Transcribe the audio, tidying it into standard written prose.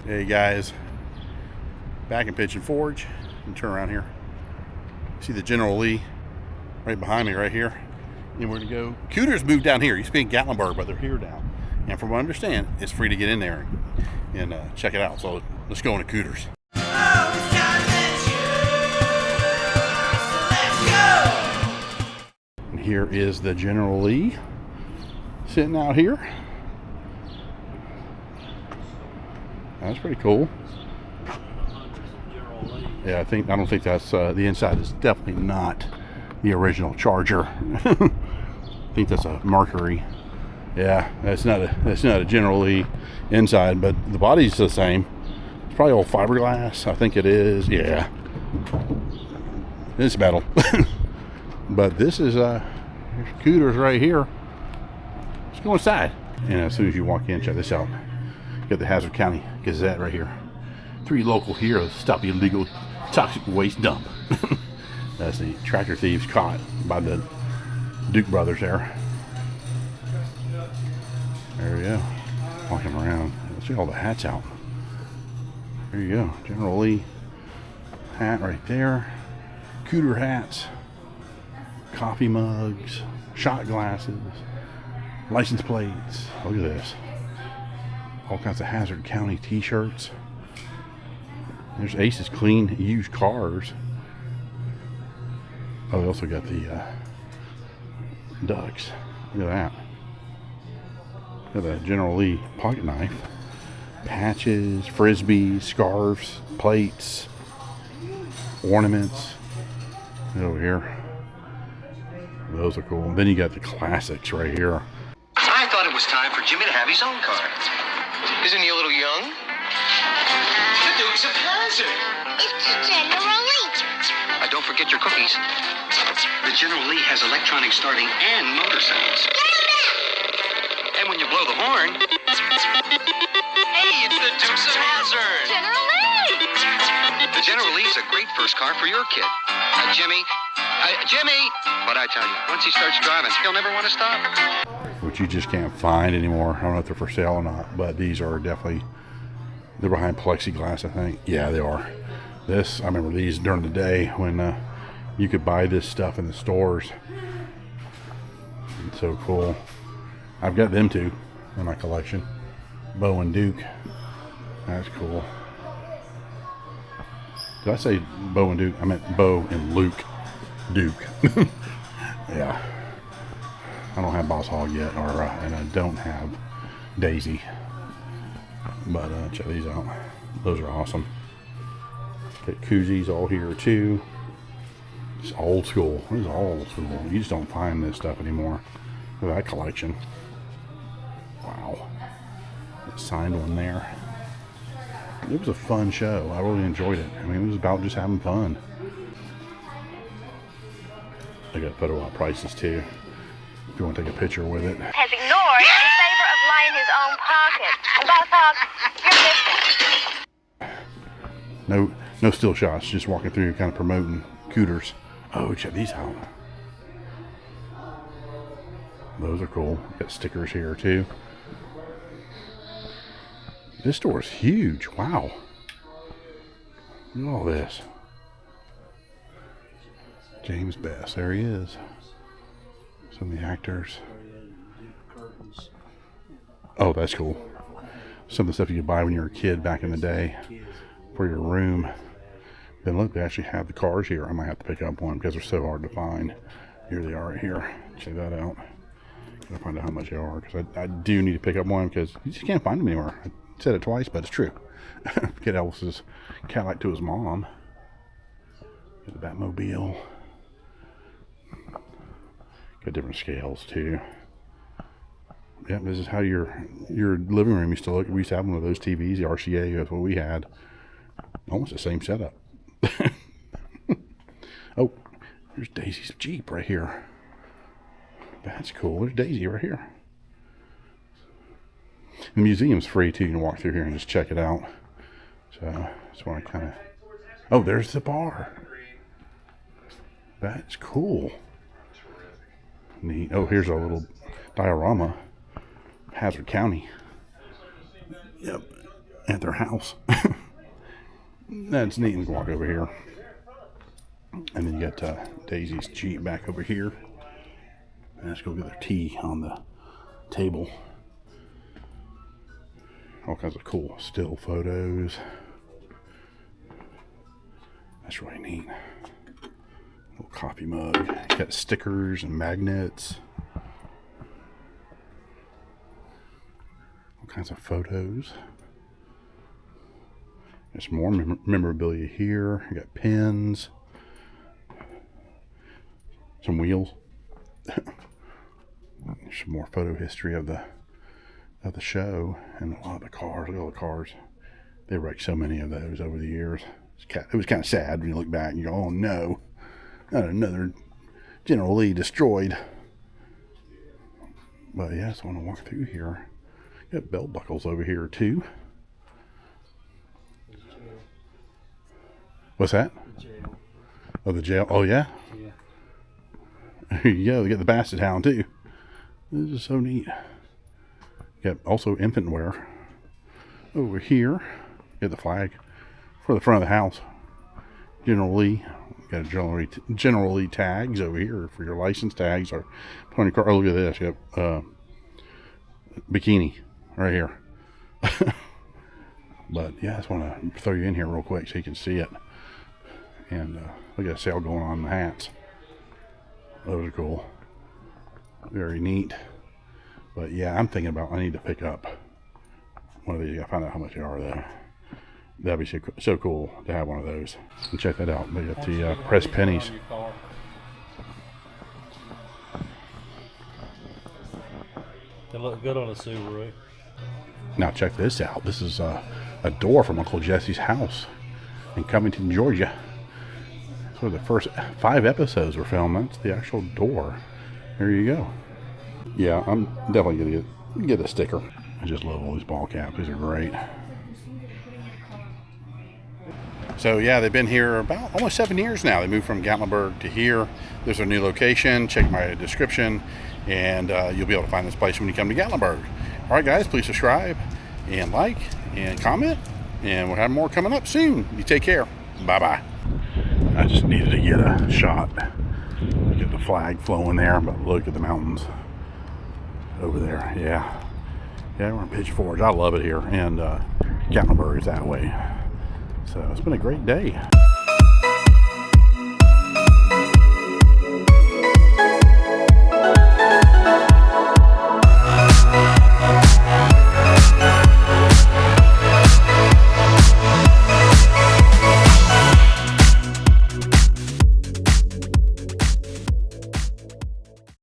Hey guys, back in Pigeon Forge. And turn around here. See the General Lee right behind me right here. And we're gonna go. Cooters moved down here. Used to be in Gatlinburg, but they're here now. And from what I understand, it's free to get in there and check it out. So let's go into Cooters. And here is the General Lee sitting out here. That's pretty cool. Yeah, I don't think that's the inside is definitely not the original Charger. I think that's a Mercury. Yeah, that's not a General Lee inside, but the body's the same. It's probably all fiberglass. I think it is. Yeah, it's metal. But this is Cooters right here. Let's go inside. And as soon as you walk in, check this out. Got the Hazzard County Gazette right here. 3 local heroes stop illegal toxic waste dump. That's the tractor thieves caught by the Duke brothers there. There we go. Walking around. Let's see all the hats out. There you go. General Lee hat right there. Cooter hats. Coffee mugs. Shot glasses. License plates. Look at this. All kinds of Hazzard County t-shirts. There's Ace's clean used cars. Oh, they also got the ducks. Look at that. Got a General Lee pocket knife. Patches, frisbees, scarves, plates, ornaments. Over here. Those are cool. Then you got the classics right here. I thought it was time for Jimmy to have his own car. Isn't he a little young? The Dukes of Hazzard. It's the General Lee. Don't forget your cookies. The General Lee has electronic starting and motor sounds. And when you blow the horn... Hey, it's the Dukes of Hazzard. General Lee. The General Lee's a great first car for your kid. Jimmy. But I tell you, once he starts driving, he'll never want to stop. Which you just can't find anymore. I don't know if they're for sale or not, but these are definitely, they're behind plexiglass, I think. Yeah, they are. This, I remember these during the day when you could buy this stuff in the stores. It's so cool. I've got them too in my collection. Bo and Duke. That's cool. Did I say Bo and Duke? I meant Bo and Luke Duke. Yeah. I don't have Boss Hog yet, and I don't have Daisy. But check these out. Those are awesome. Got koozies all here too. It's old school. This is all old school. You just don't find this stuff anymore. Look at that collection. Wow. Signed one there. It was a fun show. I really enjoyed it. I mean, it was about just having fun. I got photo op prices too. If you want to take a picture with it. Has ignored in favor of lining his own pocket. And both are, you're missing. No still shots. Just walking through, kind of promoting Cooters. Oh, check these out. Those are cool. Got stickers here too. This store is huge. Wow. Look at all this. James Bass, there he is. Some of the actors. Oh, that's cool. Some of the stuff you could buy when you were a kid back in the day for your room. Then look, they actually have the cars here. I might have to pick up one because they're so hard to find. Here they are right here. Check that out. Gotta find out how much they are because I do need to pick up one because you just can't find them anywhere. I said it twice, but it's true. Get Elvis's Cadillac to his mom. Get the Batmobile. Got different scales too. Yep, this is how your living room used to look. We used to have one of those TVs, the RCA. That's what we had. Almost the same setup. Oh, there's Daisy's Jeep right here. That's cool. There's Daisy right here. The museum's free too. You can walk through here and just check it out. So that's why I kind of... Oh, there's the bar. That's cool. Neat. Oh, here's a little diorama. Hazzard County. Yep. at their house. That's neat. And walk over here. And then you got Daisy's Jeep back over here. And let's go get their tea on the table. All kinds of cool still photos. That's really neat. Little coffee mug. You got stickers and magnets. All kinds of photos. There's more memorabilia here. You got pins. Some wheels. There's some more photo history of the show and a lot of the cars. Look at all the cars. They wrecked so many of those over the years. It was kind of sad when you look back and you go, oh no, not another General Lee destroyed. But yeah, so I want to walk through here. Got belt buckles over here too. What's that? The jail. Oh, the jail. Oh yeah. Yeah. Here you go. They got the Basset Hound too. This is so neat. Got also infant wear over here. Got the flag for the front of the house. General Lee. Got a General Lee tags over here for your license tags or put on your car. Oh, look at this. You got bikini right here. But yeah, I just want to throw you in here real quick so you can see it. And look at a sale going on in the hats. Those are cool. Very neat. But yeah, I'm thinking about, I need to pick up one of these. I gotta find out how much they are though. That'd be so cool to have one of those. And check that out. They got the pressed pennies. They look good on a Subaru. Now check this out. This is a door from Uncle Jesse's house in Covington, Georgia. So the first 5 episodes were filmed. That's the actual door. There you go. Yeah, I'm definitely gonna get a sticker. I just love all these ball caps. These are great. So yeah, they've been here about almost 7 years now. They moved from Gatlinburg to here. There's a new location. Check my description, and you'll be able to find this place when you come to Gatlinburg. All right, guys, please subscribe and like and comment, and we'll have more coming up soon. You take care. Bye-bye. I just needed to get a shot. Get the flag flowing there, but look at the mountains over there. Yeah, we're in Pigeon Forge. I love it here, and Gatlinburg is that way. So it's been a great day.